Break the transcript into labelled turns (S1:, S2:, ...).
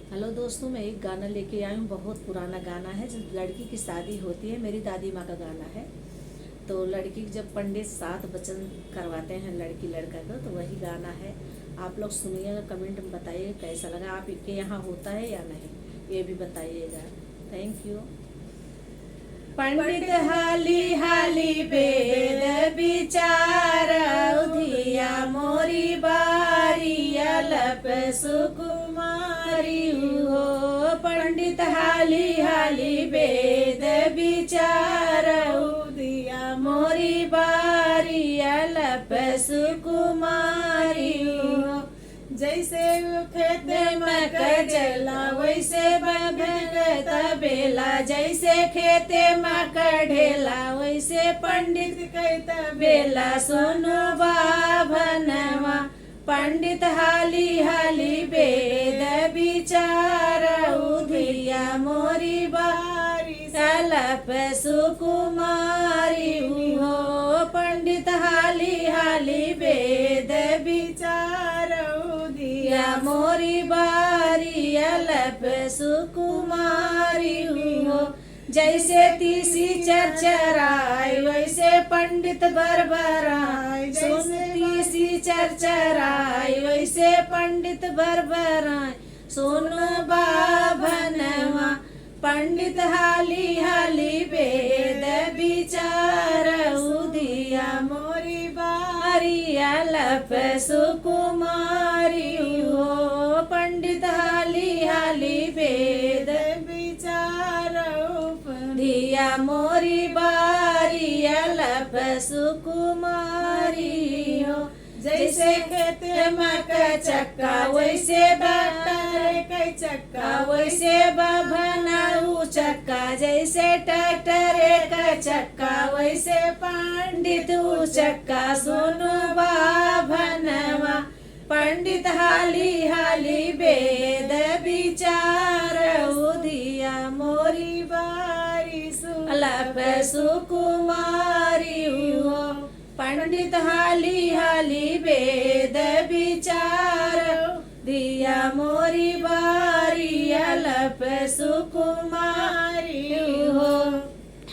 S1: Hello दोस्तों, मैं एक गाना लेके आई हूँ। बहुत पुराना गाना है। जब लड़की की शादी होती है, मेरी दादी माँ का गाना है। तो लड़की जब पंडित 7 वचन करवाते हैं लड़की लड़का को, तो वही गाना है। आप लोग सुनिएगा, कमेंट में बताइए कैसा लगा। आपके यहाँ होता है या नहीं, ये भी बताइएगा। Thank you. पंडित हाली हाली वेद विचार, उधिया मोरी बारी अलप सुकुमारी हो। पंडित हाली हाली वेद विचार, उधिया मोरी बारी अलप सुकुमारी हो। जैसे खेत में कजला वैसे भगत बेला, जैसे खेते में कढ़ेला वैसे पंडित कहता बेला। सुनो बाभनवा पंडित हाली हाली वेद विचार, उधिया मोरी बारी अलप सुकुमारी हो। पंडित हाली हाली वेद विचार, उधिया मोरी बारी अलप सुकुमारी हो। जैसे तीसी चरचराय वैसे पंडित बरबराय, जैसे तीसी चरचराय वैसे पंडित बरबराय। सुनो बाभनवा पंडित हाली हाली वेद विचार, उधिया मोरी बारी अलप सुकुमारी हो। पंडित हाली हाली वेद विचार, उधिया मोरी बारी अलप सुकुमारी हो। जैसे खेत में चक्का वैसे बटर कई चक्का, वैसे बभनाऊ चक्का। जैसे ट्रैक्टर का चक्का वैसे पंडित चक्का। सुनो बाभनवा पंडित हाली हाली वेद विचार, उधिया मोरी बारी अलप सुकुमारी हो। पंडित हाली हाली वेद विचार, उधिया मोरी बारी अलप सुकुमारी।